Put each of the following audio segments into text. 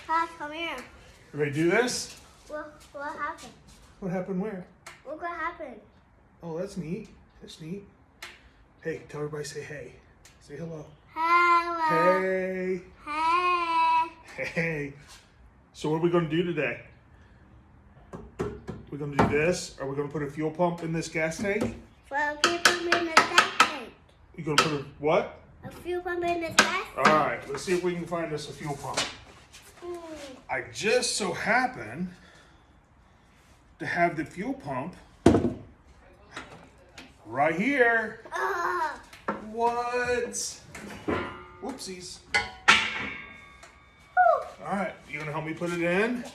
Dad, come here. You ready to do this? What happened? What happened where? Look what happened. Oh, that's neat. That's neat. Hey, tell everybody say hey. Say hello. Hello. Hey. Hey. Hey. So what are we going to do today? We're going to do this. Are we going to put a fuel pump in this gas tank? Well, fuel pump in the gas tank. You going to put a what? A fuel pump in the gas tank. All right. Let's see if we can find us a fuel pump. I just so happen to have the fuel pump right here. What? Whoopsies. All right, you gonna help me put it in?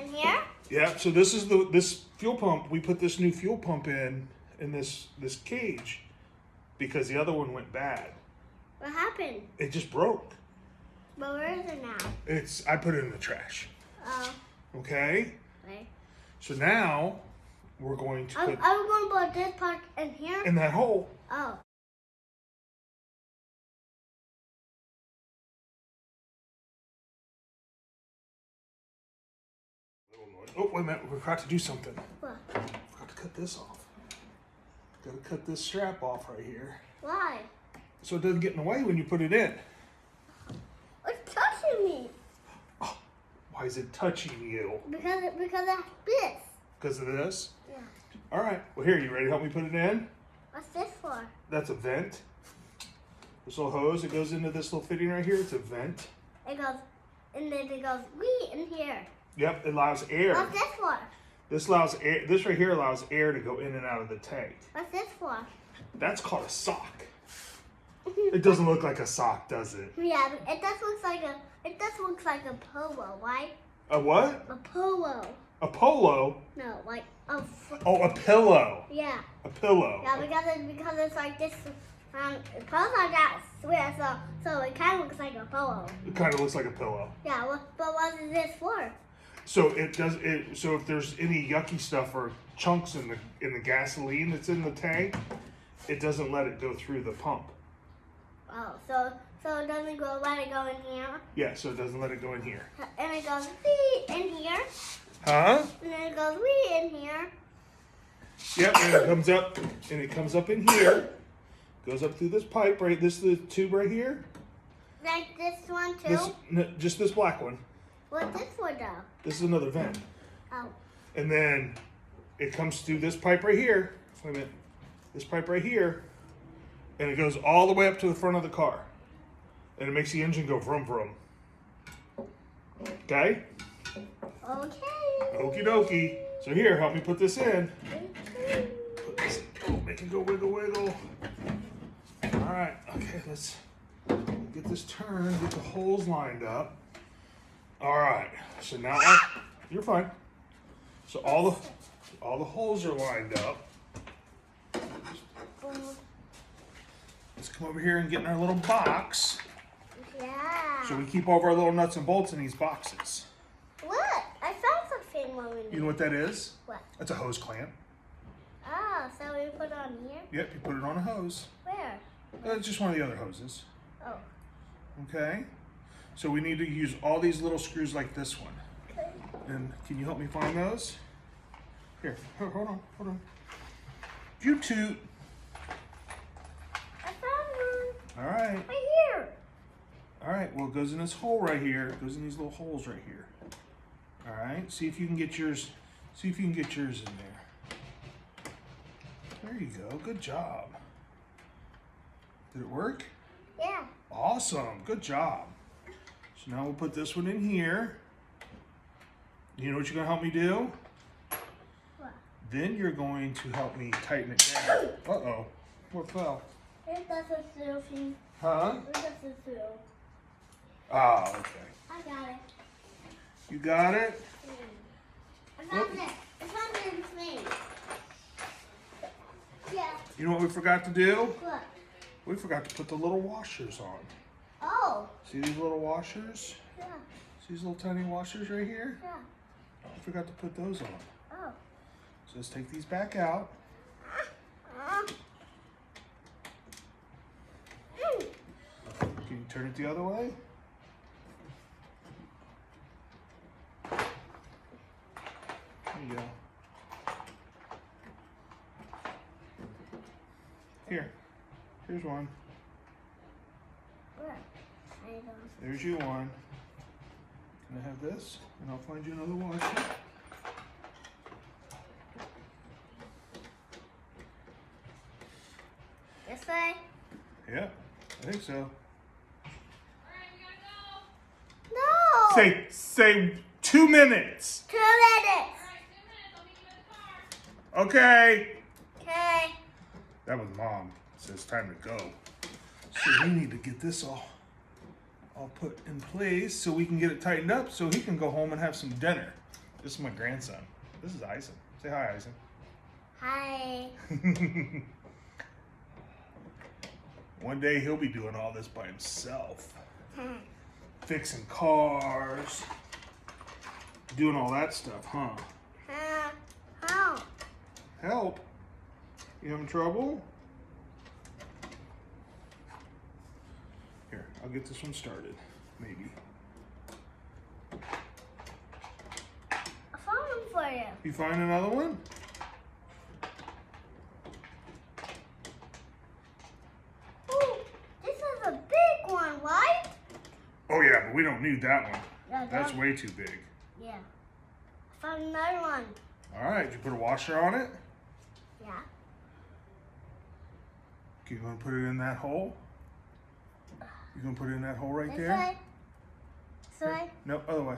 In here? Yeah. So this is this fuel pump. We put this new fuel pump in this cage because the other one went bad. What happened? It just broke. But where is it now? I put it in the trash. Oh. Okay. Okay. So now we're going to put I'm going to put this part in here. in that hole. Oh. Oh, wait a minute. We forgot to do something. What? Forgot to cut this off. Got to cut this strap off right here. Why? So it doesn't get in the way when you put it in. It's touching me. Oh, why is it touching you? Because of this. Because of this? Yeah. All right. Well, here, you ready to help me put it in? What's this for? That's a vent. This little hose that goes into this little fitting right here, it's a vent. It goes, and then it goes wee in here. Yep, it allows air. What's this for? This allows air. This right here allows air to go in and out of the tank. What's this for? That's called a sock. It doesn't look like a sock, does it? Yeah, but it does look like a polo, right? A what? A polo. A polo? No, like a. Oh, a pillow. Yeah. A pillow. Yeah, because it's like this. It goes like that, swear. So it kind of looks like a polo. It kind of looks like a pillow. Yeah. But what is this for? So it does it. So if there's any yucky stuff or chunks in the gasoline that's in the tank, it doesn't let it go through the pump. Oh, so it doesn't let it go in here. Yeah, so it doesn't let it go in here. And it goes wee in here. Huh? And then it goes wee in here. Yep, and it comes up in here. Goes up through this pipe right. This is the tube right here. Like this one too. Just this black one. What's this for though? This is another vent. Oh. And then it comes through this pipe right here. Wait a minute. This pipe right here. And it goes all the way up to the front of the car. And it makes the engine go vroom vroom. Okay? Okay. Okie dokie. So here, help me put this in. Put this, oh, make it go wiggle wiggle. All right, okay, let's get this turned, get the holes lined up. All right, so now you're fine. So all the holes are lined up. Let's come over here and get in our little box. Yeah. So we keep all of our little nuts and bolts in these boxes. Look, I found something when we. You know what that is? What? That's a hose clamp. Oh, so we put it on here? Yep, you put it on a hose. Where? It's just one of the other hoses. Oh. Okay. So we need to use all these little screws like this one. Okay. And can you help me find those? Here, hold on. You toot. I found one. All right. Right here. All right, well, it goes in this hole right here. It goes in these little holes right here. All right, see if you can get yours. See if you can get yours in there. There you go. Good job. Did it work? Yeah. Awesome. Good job. So now we'll put this one in here. You know what you're going to help me do? What? Then you're going to help me tighten it down. Uh-oh. What fell? It doesn't feel thing. Huh? It doesn't feel. Ah, okay. I got it. You got it? I found it. I found it in between. Yeah. You know what we forgot to do? What? We forgot to put the little washers on. Oh. See these little washers? Yeah. See these little tiny washers right here? Yeah. I forgot to put those on. Oh. So let's take these back out. Can you turn it the other way? Here. Here's one. Where? I don't. There's you one. Can I have this? And I'll find you another washer. This way? Yeah, I think so. No! Say 2 minutes. 2 minutes! Okay. Okay. That was Mom. Says time to go. So we need to get this all put in place so we can get it tightened up so he can go home and have some dinner. This is my grandson. This is Eisen. Say hi, Eisen. Hi. One day he'll be doing all this by himself. Fixing cars. Doing all that stuff, huh? How? Help. You having trouble? Here, I'll get this one started. Maybe. I found them for you. You find another one? Ooh, this is a big one, right? Oh yeah, but we don't need that one. Yeah, That's way too big. Yeah. I found another one. All right, did you put a washer on it? Yeah. You gonna put it in that hole? You gonna put it in that hole right This there? way. This way. Nope, other way.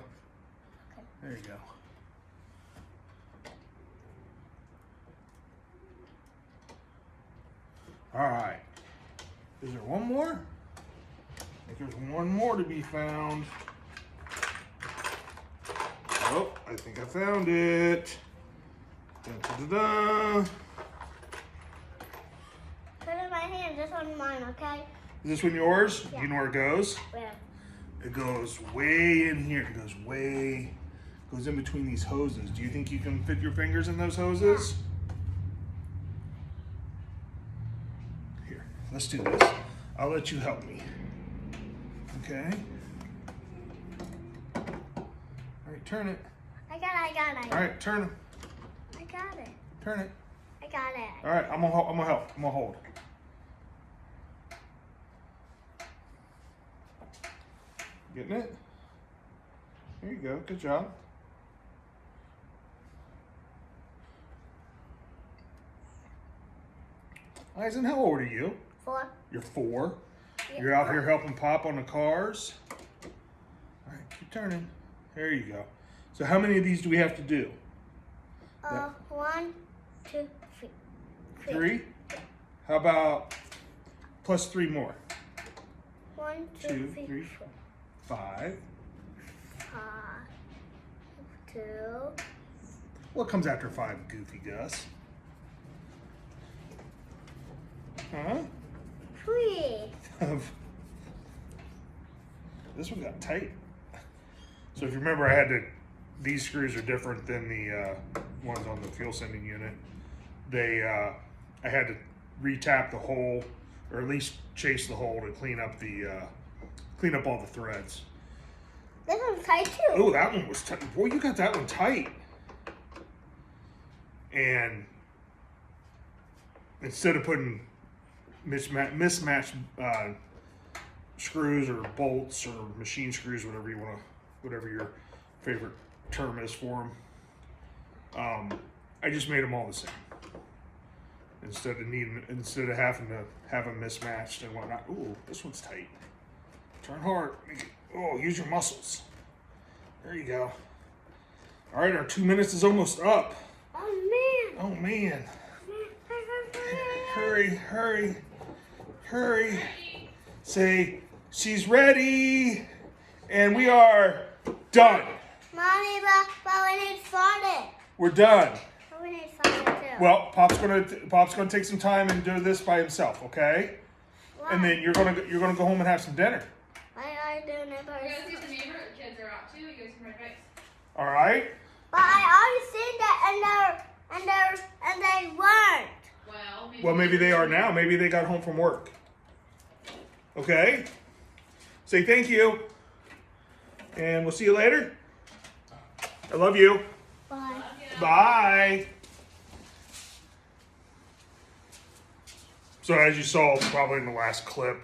Okay. There you go. All right. Is there one more? I think there's one more to be found. Oh, I think I found it. Da-da-da-da. Put it in my hand. This one's mine, okay? Is this one yours? Yeah. Do you know where it goes? Where? It goes way in here. It goes in between these hoses. Do you think you can fit your fingers in those hoses? Here, let's do this. I'll let you help me. Okay? All right, turn it. I got it. All right, turn it. I got it. Turn it. I got it. All right, I'm gonna help. I'm gonna hold. Getting it? There you go. Good job. Eisen, how old are you? 4. You're 4. Yeah. You're out here helping Pop on the cars. All right, keep turning. There you go. So how many of these do we have to do? 1, 2, 3. 3? How about plus 3 more? 1, 2, 2, 3, 3, 4. 5. 5, 2. What comes after 5, Goofy Gus? Huh? 3. This one got tight. So if you remember, I had to. These screws are different than the ones on the fuel sending unit. I had to retap the hole, or at least chase the hole to clean up all the threads. This one's tight too. Oh, that one was tight. Boy, you got that one tight. And instead of putting mismatched screws or bolts or machine screws, whatever your favorite term is for them, I just made them all the same. Instead of having to have them mismatched and whatnot. Ooh, this one's tight. Turn hard. Oh, use your muscles. There you go. All right, our 2 minutes is almost up. Oh man. Oh man. Hurry. Say, she's ready. And we are done. Mommy, but we need to start it. We're done. But we need to start it too. Well, Pop's gonna take some time and do this by himself, okay? Why? And then you're gonna go home and have some dinner. Why are you doing it You guys first? see the neighbor kids are out too. You guys can advice. All right? But I already seen that and they weren't. Well, Maybe they are now. Maybe they got home from work. Okay? Say thank you. And we'll see you later. I love you. Bye. Bye. So as you saw probably in the last clip,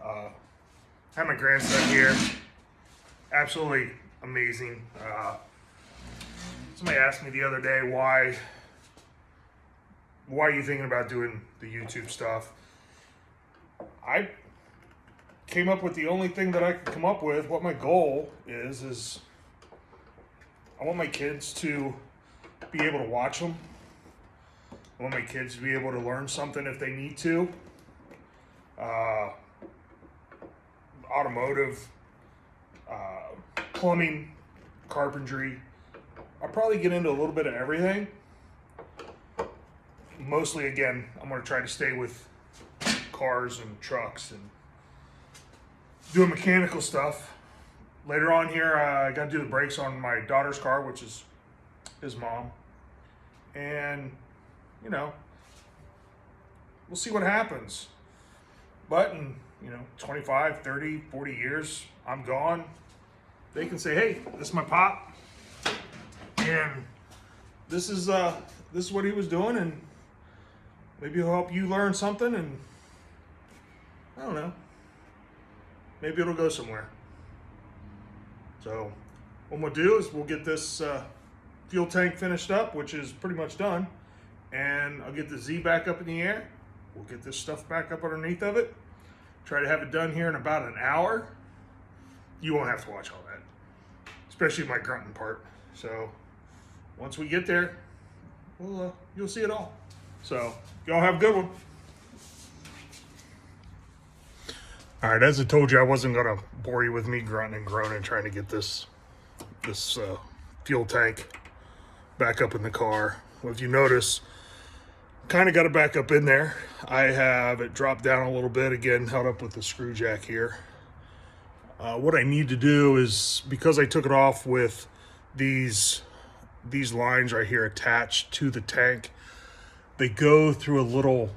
I had my grandson here. Absolutely amazing. Somebody asked me the other day why are you thinking about doing the YouTube stuff? I came up with the only thing that I could come up with. What my goal is I want my kids to be able to watch them. I want my kids to be able to learn something if they need to. Automotive, plumbing, carpentry. I'll probably get into a little bit of everything. Mostly, again, I'm going to try to stay with cars and trucks and doing mechanical stuff. Later on here, I got to do the brakes on my daughter's car, which is his mom. And, you know, we'll see what happens. But in, 25, 30, 40 years, I'm gone. They can say, hey, this is my pop. And this is what he was doing. And maybe he'll help you learn something. And I don't know. Maybe it'll go somewhere. So what we'll do is we'll get this fuel tank finished up, which is pretty much done. And I'll get the Z back up in the air. We'll get this stuff back up underneath of it. Try to have it done here in about an hour. You won't have to watch all that, especially my grunting part. So once we get there, you'll see it all. So y'all have a good one. All right, as I told you, I wasn't gonna bore you with me grunting and groaning trying to get this fuel tank back up in the car. Well, if you notice, kind of got it back up in there. I have it dropped down a little bit, again, held up with the screw jack here. What I need to do is, because I took it off with these lines right here attached to the tank, they go through a little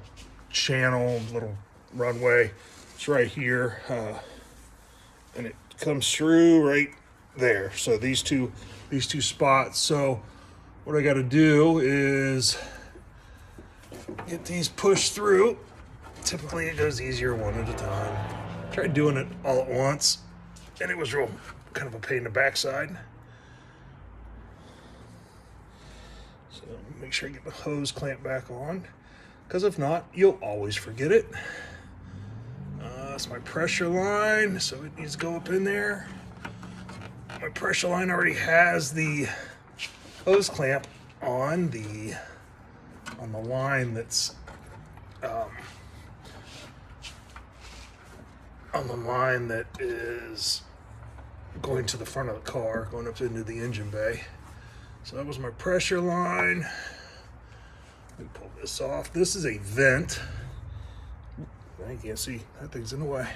channel, little runway. It's right here, and it comes through right there. So these two spots. So what I got to do is get these pushed through. Typically it goes easier one at a time. Tried doing it all at once, and it was real kind of a pain in the backside. So make sure you get the hose clamp back on, because if not, you'll always forget it. That's my pressure line, so it needs to go up in there. My pressure line already has the hose clamp on the line that's on the line that is going to the front of the car, going up into the engine bay. So that was my pressure line. Let me pull this off. This is a vent. I can't see, that thing's in the way.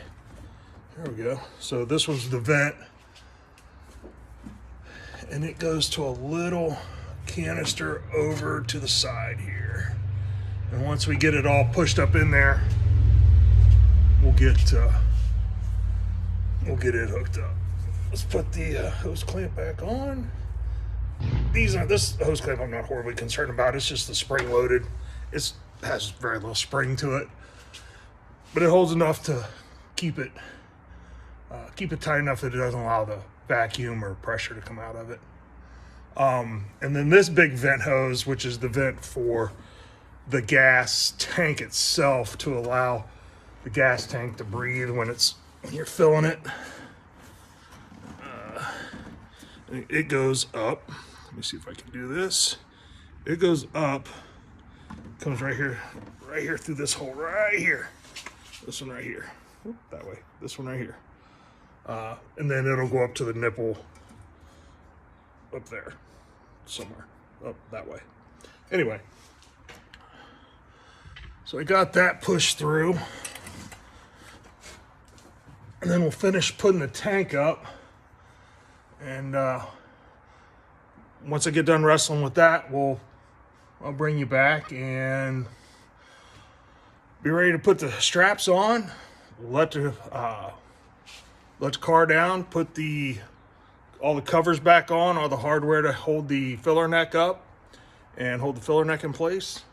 There we go. So this was the vent, and it goes to a little canister over to the side here. And once we get it all pushed up in there, we'll get it hooked up. Let's put the hose clamp back on. This hose clamp I'm not horribly concerned about. It's just the spring loaded. It has very little spring to it, but it holds enough to keep it tight enough that it doesn't allow the vacuum or pressure to come out of it. And then this big vent hose, which is the vent for the gas tank itself, to allow the gas tank to breathe when you're filling it. It goes up. Let me see if I can do this. It goes up, comes right here through this hole right here. This one right here. Oop, that way. This one right here. And then it'll go up to the nipple up there somewhere. Up that way. Anyway. So I got that pushed through. And then we'll finish putting the tank up. And once I get done wrestling with that, I'll bring you back and be ready to put the straps on. Let the car down. Put all the covers back on, all the hardware to hold the filler neck up and hold the filler neck in place.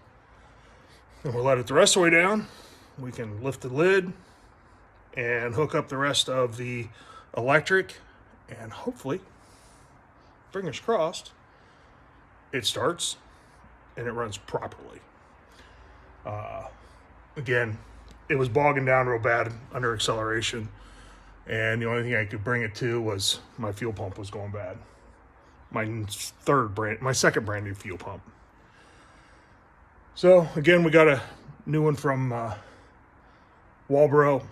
And we'll let it the rest of the way down. we can lift the lid and hook up the rest of the electric, and hopefully, fingers crossed, it starts and it runs properly. Again, it was bogging down real bad under acceleration, and the only thing I could bring it to was my fuel pump was going bad. My second brand new fuel pump. So again, we got a new one from Walbro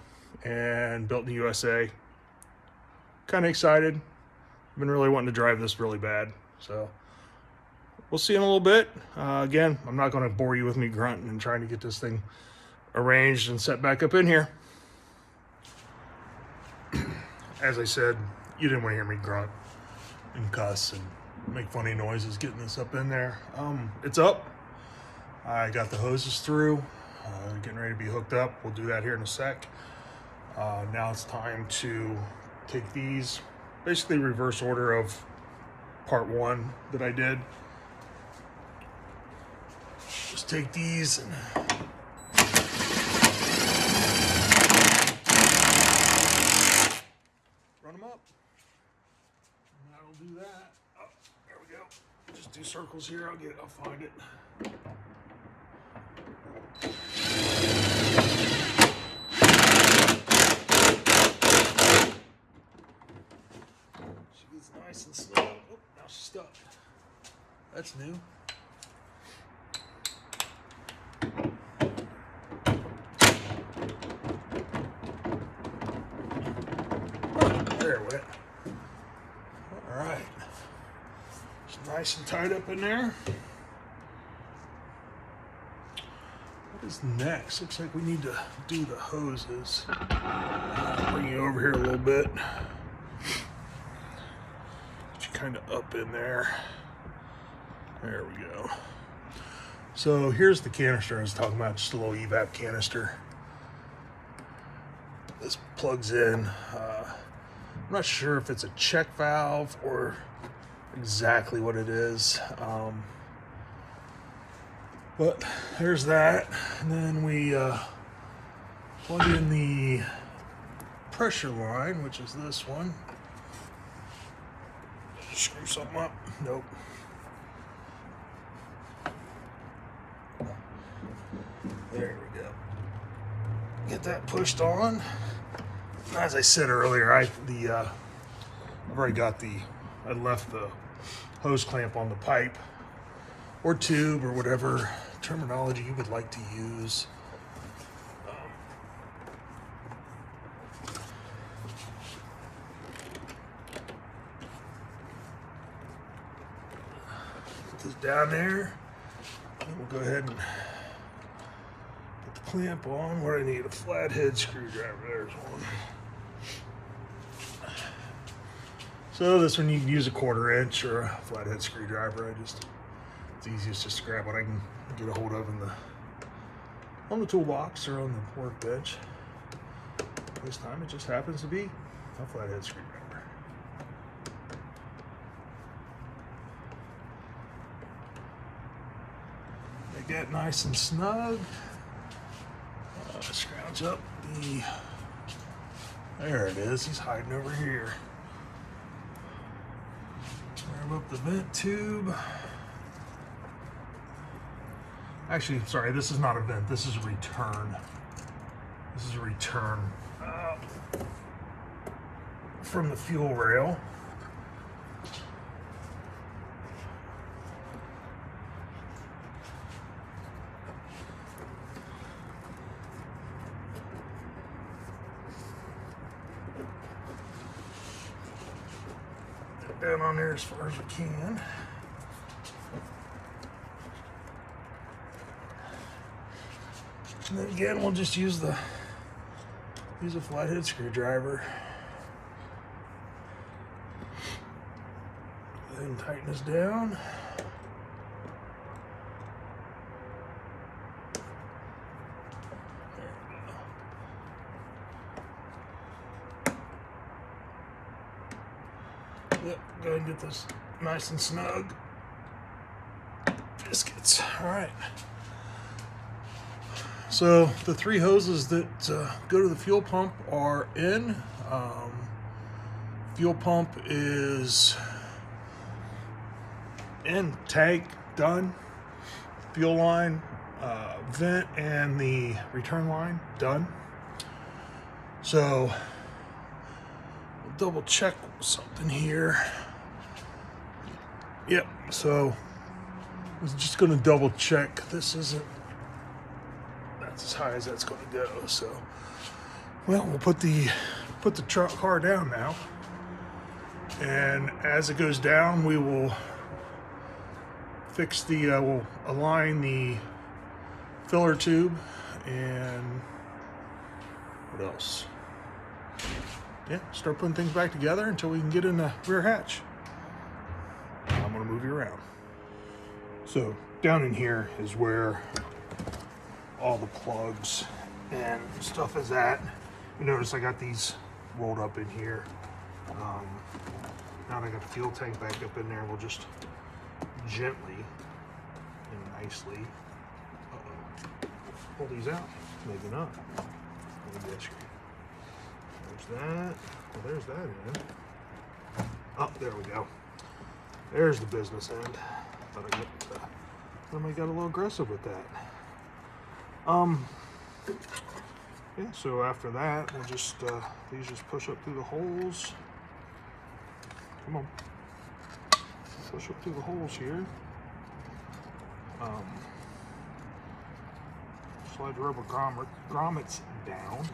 and built in the USA. Kind of excited. I've been really wanting to drive this really bad. So we'll see in a little bit. Again, I'm not going to bore you with me grunting and trying to get this thing arranged and set back up in here. As I said, you didn't want to hear me grunt and cuss and make funny noises getting this up in there. It's up. I got the hoses through, getting ready to be hooked up. We'll do that here in a sec. Now it's time to take these, basically reverse order of part one that I did. Just take these and run them up. And that'll do that. Oh, there we go. Just do circles here. I'll find it. She gets nice and slow. Oh, now she's stuck. That's new. There it went. All right. It's nice and tied up in there. What is next? Looks like we need to do the hoses. Bring you over here a little bit. Get you kind of up in there. There we go. So here's the canister I was talking about, just a little evap canister. This plugs in. I'm not sure if it's a check valve or exactly what it is. But there's that. And then we plug in the pressure line, which is this one. Screw something up. Nope. There we go. Get that pushed on. As I said earlier, I've already got I left the hose clamp on the pipe or tube or whatever terminology you would like to use. Put this down there. And we'll go ahead and put the clamp on. What do I need? A flathead screwdriver. There's one. So this one you can use a 1/4 inch or a flathead screwdriver. It's easiest just to grab what I can get a hold of on the toolbox or on the workbench. This time it just happens to be a flathead screwdriver. Make that nice and snug. Scrounge up there it is. He's hiding over here. Grab up the vent tube. Actually, sorry, this is not a vent. This is a return. This is a return from the fuel rail. Get down on there as far as we can. And then again, we'll just use a flathead screwdriver. Then tighten this down. Yep, go ahead and get this nice and snug. Biscuits. All right. So the 3 hoses that go to the fuel pump are in. Fuel pump is in, tank done, fuel line, vent, and the return line done. So we'll double check something here. Yep, so I was just gonna double check. This isn't, that's as high as that's gonna go. So, well, we'll put the car down now. And as it goes down, we will fix the, we'll align the filler tube and what else? Yeah, start putting things back together until we can get in the rear hatch. I'm gonna move you around. So down in here is where all the plugs and stuff is at. You notice I got these rolled up in here. Now that I got the fuel tank back up in there, we'll just gently and nicely pull these out. Maybe not. Maybe that's great. There's that. Well, there's that end. Oh, there we go. There's the business end. Thought I got a little aggressive with that. Yeah, so after that, we'll just, these just push up through the holes. Come on. Push up through the holes here. Slide the rubber grommets down.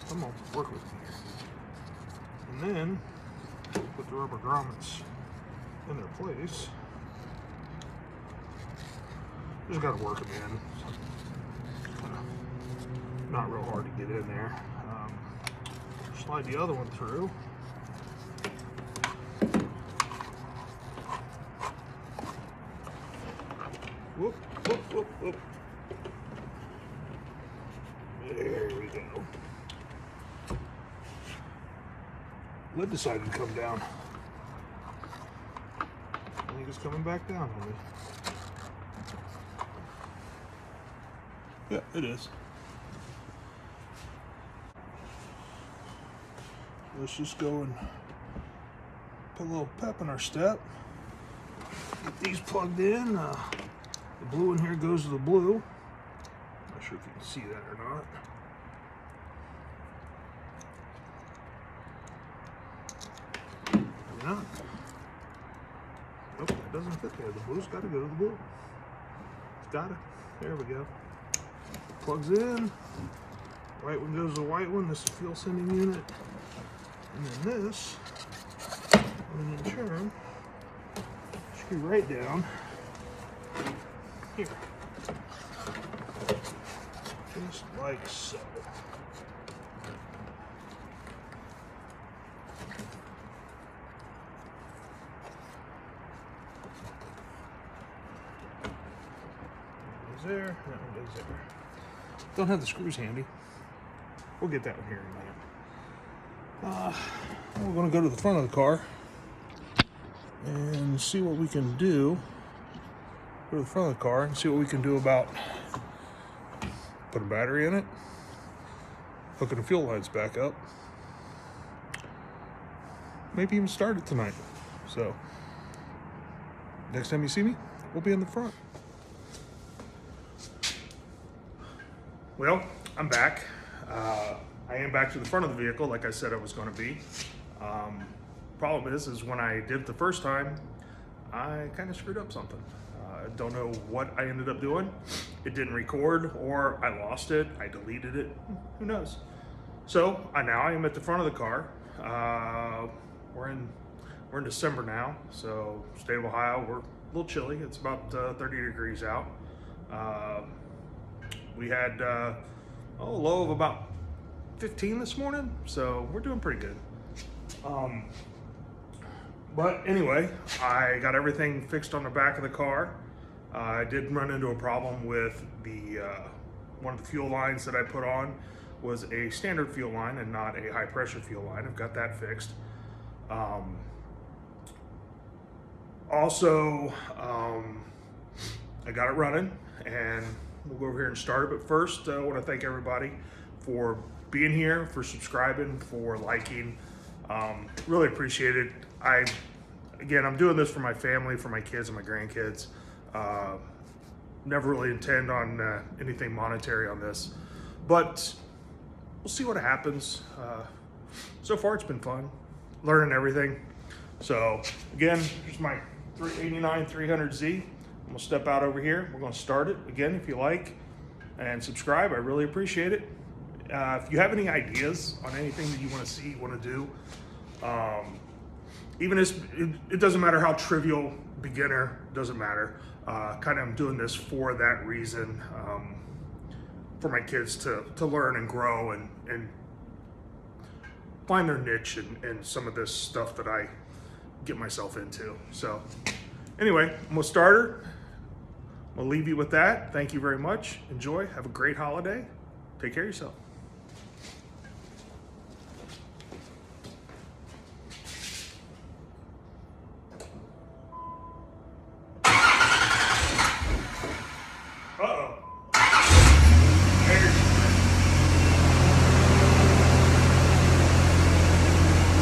Come on, work with me here. And then, put the rubber grommets in their place. Just gotta work them in. Not real hard to get in there. Slide the other one through. Whoop, whoop, whoop, whoop. There we go. Lid decided to come down. I think it's coming back down, honey. Yeah, it is. Let's just go and put a little pep in our step. Get these plugged in. The blue in here goes to the blue. Not sure if you can see that or not. Maybe not. Nope, that doesn't fit there. The blue's got to go to the blue. It's got it. There we go. Plugs in. White one goes to the white one. This is the fuel sending unit. And then this, and then turn, screw right down here. Just like so. That one goes there, that one goes there. Don't have the screws handy. We'll get that one here in a minute. We're going to go to the front of the car and see what we can do. Go to the front of the car and see what we can do about putting a battery in it, hooking the fuel lines back up, maybe even start it tonight. So next time you see me, we'll be in the front. Well, I'm back. I am back to the front of the vehicle like I said I was going to be. Problem is when I did it the first time, I kind of screwed up something. I don't know what I ended up doing. It didn't record, or I lost it, I deleted it, who knows. So now I am at the front of the car. We're in December now, so state of Ohio, we're a little chilly. It's about 30 degrees out. We had a low of about 15 this morning, so we're doing pretty good. But anyway, I got everything fixed on the back of the car. I did run into a problem with the one of the fuel lines that I put on was a standard fuel line and not a high pressure fuel line. I've got that fixed. Also, I got it running, and we'll go over here and start it. But first, I want to thank everybody for being here, for subscribing, for liking. Really appreciate it. Again, I'm doing this for my family, for my kids and my grandkids. Never really intend on anything monetary on this, but we'll see what happens. So far, it's been fun, learning everything. So again, here's my 89 300Z. I'm gonna step out over here. We're gonna start it again. If you like and subscribe, I really appreciate it. If you have any ideas on anything that you want to see, want to do, even if it doesn't matter how trivial, beginner, doesn't matter. Kind of I'm doing this for that reason, for my kids to learn and grow and find their niche in some of this stuff that I get myself into. So anyway, I'm gonna start her. I'm gonna leave you with that. Thank you very much. Enjoy. Have a great holiday. Take care of yourself.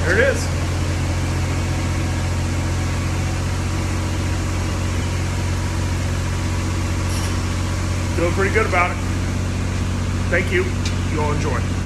There it is. Doing pretty good about it. Thank you. You all enjoy.